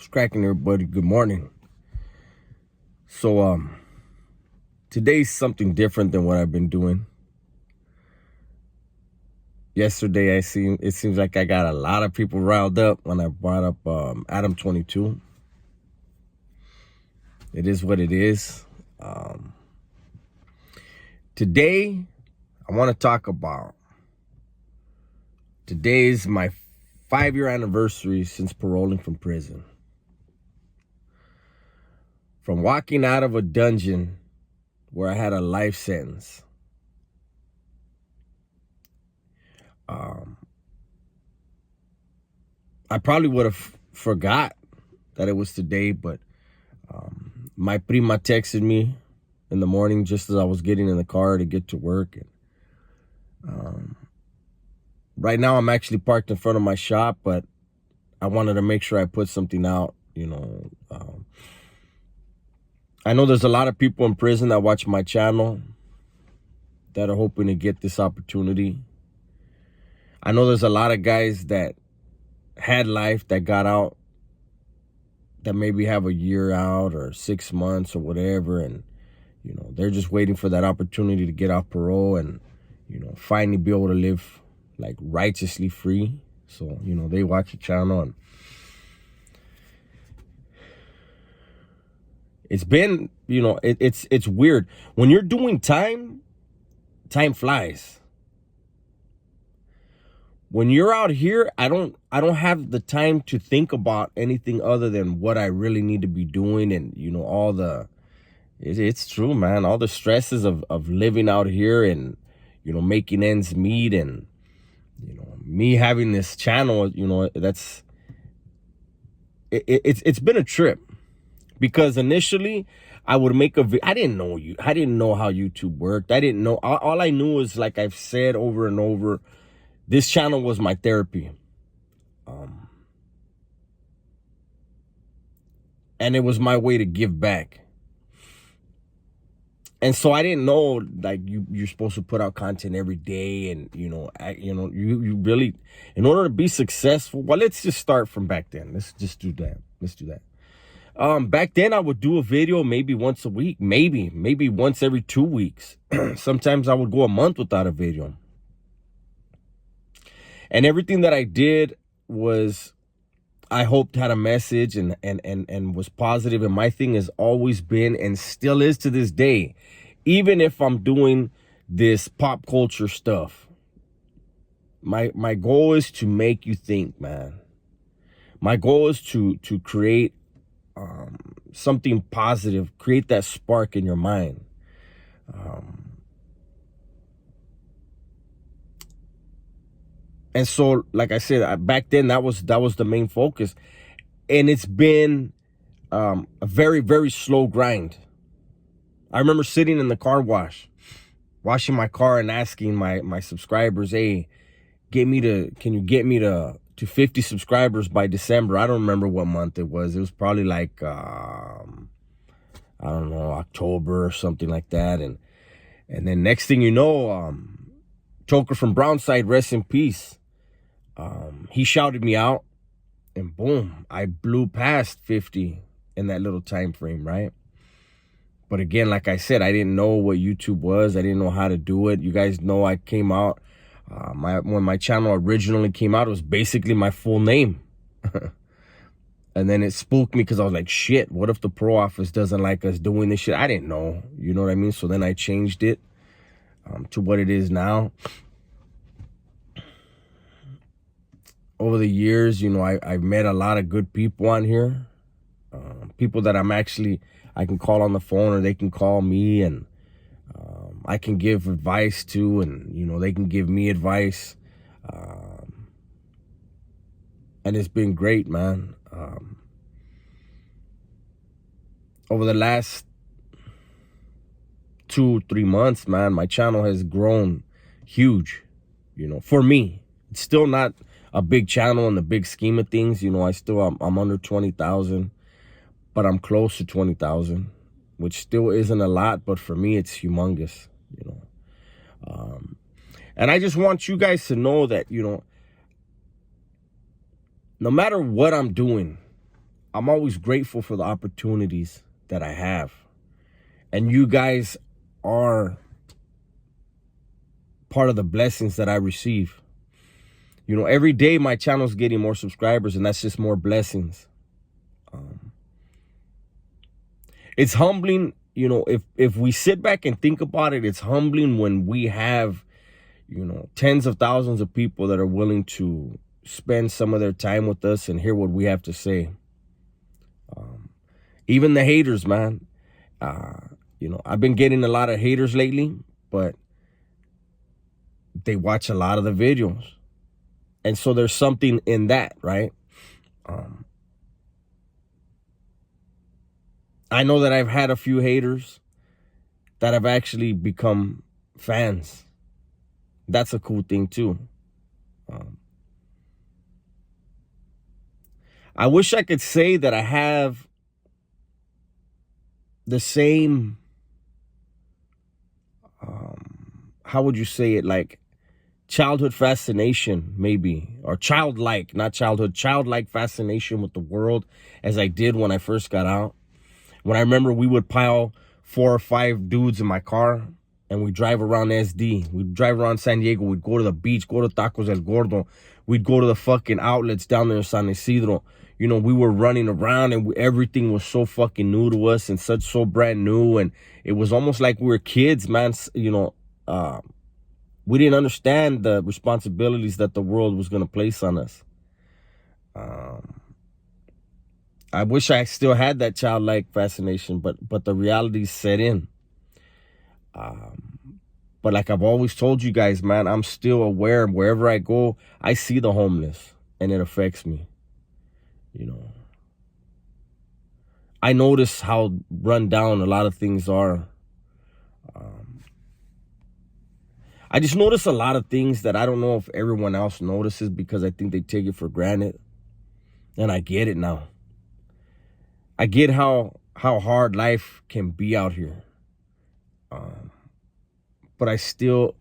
What's cracking, everybody? Good morning. So today's something different than what I've been doing. Yesterday it seems like I got a lot of people riled up when I brought up Adam 22. It is what it is. Today I want to talk about, today's my 5-year anniversary since paroling from prison. From walking out of a dungeon where I had a life sentence. I probably would have forgot that it was today, but my prima texted me in the morning just as I was getting in the car to get to work. And right now I'm actually parked in front of my shop, but I wanted to make sure I put something out, I know there's a lot of people in prison that watch my channel that are hoping to get this opportunity. I know there's a lot of guys that had life that got out, that maybe have a year out or 6 months or whatever, and they're just waiting for that opportunity to get off parole and finally be able to live like righteously free. So they watch the channel, and it's been it's weird when you're doing time flies. When you're out here, I don't have the time to think about anything other than what I really need to be doing. And all the, it's true, man, all the stresses of living out here and making ends meet, and me having this channel, it's been a trip. Because initially I would make I didn't know how YouTube worked. I didn't know, all I knew is, like I've said over and over, this channel was my therapy. And it was my way to give back. And so I didn't know, like, you're supposed to put out content every day, and you really, in order to be successful. Well, let's just start from back then. Let's do that. Back then I would do a video maybe once a week, maybe once every 2 weeks. Sometimes I would go a month without a video. And everything that I did was, I hoped, had a message and was positive. And my thing has always been, and still is to this day, even if I'm doing this pop culture stuff, my goal is to make you think, man. My goal is to create something positive, create that spark in your mind. And so, like I said, back then that was the main focus. And it's been a very, very slow grind. I remember sitting in the car wash, washing my car, and asking my subscribers, hey, can you get me to 50 subscribers by December? I don't remember what month it was. It was probably like, I don't know, October or something like that. And then next thing you know, Choker from Brownside, rest in peace. He shouted me out, and boom, I blew past 50 in that little time frame, right? But again, like I said, I didn't know what YouTube was. I didn't know how to do it. You guys know I came out, when my channel originally came out, it was basically my full name. And then it spooked me because I was like, shit, what if the pro office doesn't like us doing this shit? I didn't know, you know what I mean? So then I changed it to what it is now. Over the years, I've met a lot of good people on here. People that I can call on the phone, or they can call me, and I can give advice to, and, they can give me advice. And it's been great, man. Over the last 2-3 months, man, my channel has grown huge, for me. It's still not a big channel in the big scheme of things. I'm under 20,000, but I'm close to 20,000, which still isn't a lot, but for me, it's humongous, and I just want you guys to know that, no matter what I'm doing, I'm always grateful for the opportunities that I have. And you guys are part of the blessings that I receive. You know, every day my channel's getting more subscribers, and that's just more blessings. It's humbling, you know, if we sit back and think about it, it's humbling when we have, you know, tens of thousands of people that are willing to spend some of their time with us and hear what we have to say. Even the haters, man. You know, I've been getting a lot of haters lately, but they watch a lot of the videos. And so there's something in that, right? I know that I've had a few haters that have actually become fans. That's a cool thing too. I wish I could say that I have the same, how would you say it? Like childhood fascination, maybe, or childlike, not childhood, childlike fascination with the world as I did when I first got out. When I remember we would pile 4 or 5 dudes in my car and we drive around SD. We'd drive around San Diego. We'd go to the beach, go to Tacos El Gordo. We'd go to the fucking outlets down there in San Isidro. You know, we were running around and everything was so fucking new to us and so brand new. And it was almost like we were kids, man. You know, we didn't understand the responsibilities that the world was going to place on us. I wish I still had that childlike fascination, but the reality set in. But like I've always told you guys, man, I'm still aware. Wherever I go, I see the homeless, and it affects me. You know, I notice how run down a lot of things are. I just notice a lot of things that I don't know if everyone else notices because I think they take it for granted. And I get it now. I get how hard life can be out here. But I still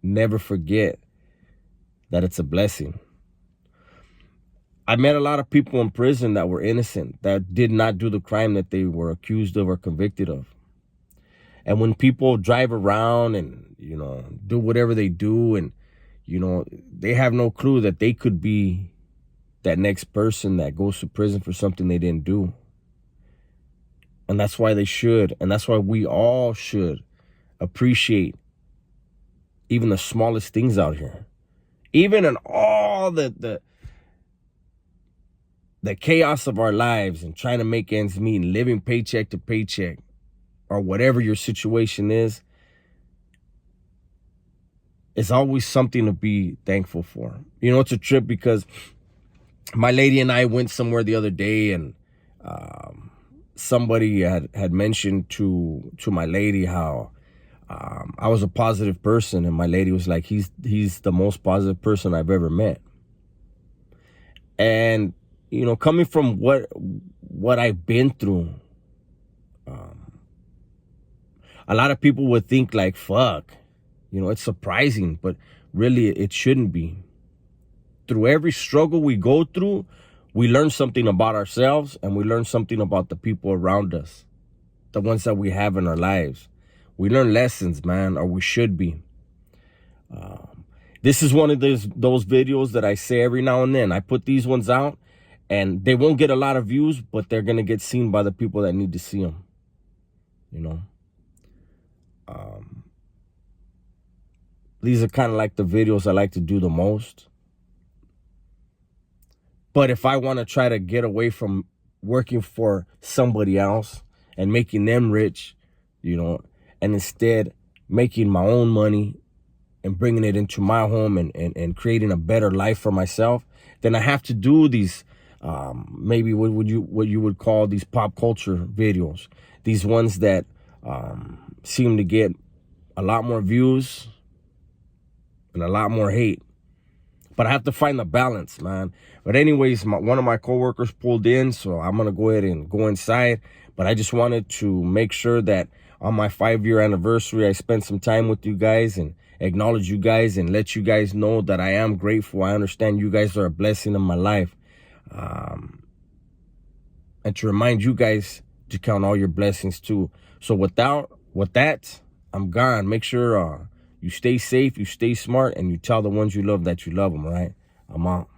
never forget that it's a blessing. I met a lot of people in prison that were innocent, that did not do the crime that they were accused of or convicted of. And when people drive around and, you know, do whatever they do and, you know, they have no clue that they could be that next person that goes to prison for something they didn't do. And that's why they should. And that's why we all should appreciate even the smallest things out here. Even in all the chaos of our lives and trying to make ends meet and living paycheck to paycheck or whatever your situation is, it's always something to be thankful for. You know, it's a trip because my lady and I went somewhere the other day and somebody had mentioned to my lady how I was a positive person, and my lady was like, he's the most positive person I've ever met. And, you know, coming from what I've been through, a lot of people would think like, fuck, you know, it's surprising, but really it shouldn't be. Through every struggle we go through, we learn something about ourselves and we learn something about the people around us, the ones that we have in our lives. We learn lessons, man, or we should be. This is one of those videos that I say every now and then. I put these ones out and they won't get a lot of views, but they're going to get seen by the people that need to see them, you know. These are kind of like the videos I like to do the most. But if I want to try to get away from working for somebody else and making them rich, you know, and instead making my own money and bringing it into my home and creating a better life for myself, then I have to do these, maybe what you would call these pop culture videos. These ones that seem to get a lot more views and a lot more hate. But I have to find the balance, man. But anyways, one of my coworkers pulled in, so I'm going to go ahead and go inside. But I just wanted to make sure that on my 5-year anniversary, I spent some time with you guys and acknowledge you guys and let you guys know that I am grateful. I understand you guys are a blessing in my life. and to remind you guys to count all your blessings too. So with that, I'm gone. Make sure you stay safe, you stay smart, and you tell the ones you love that you love them, right? I'm out.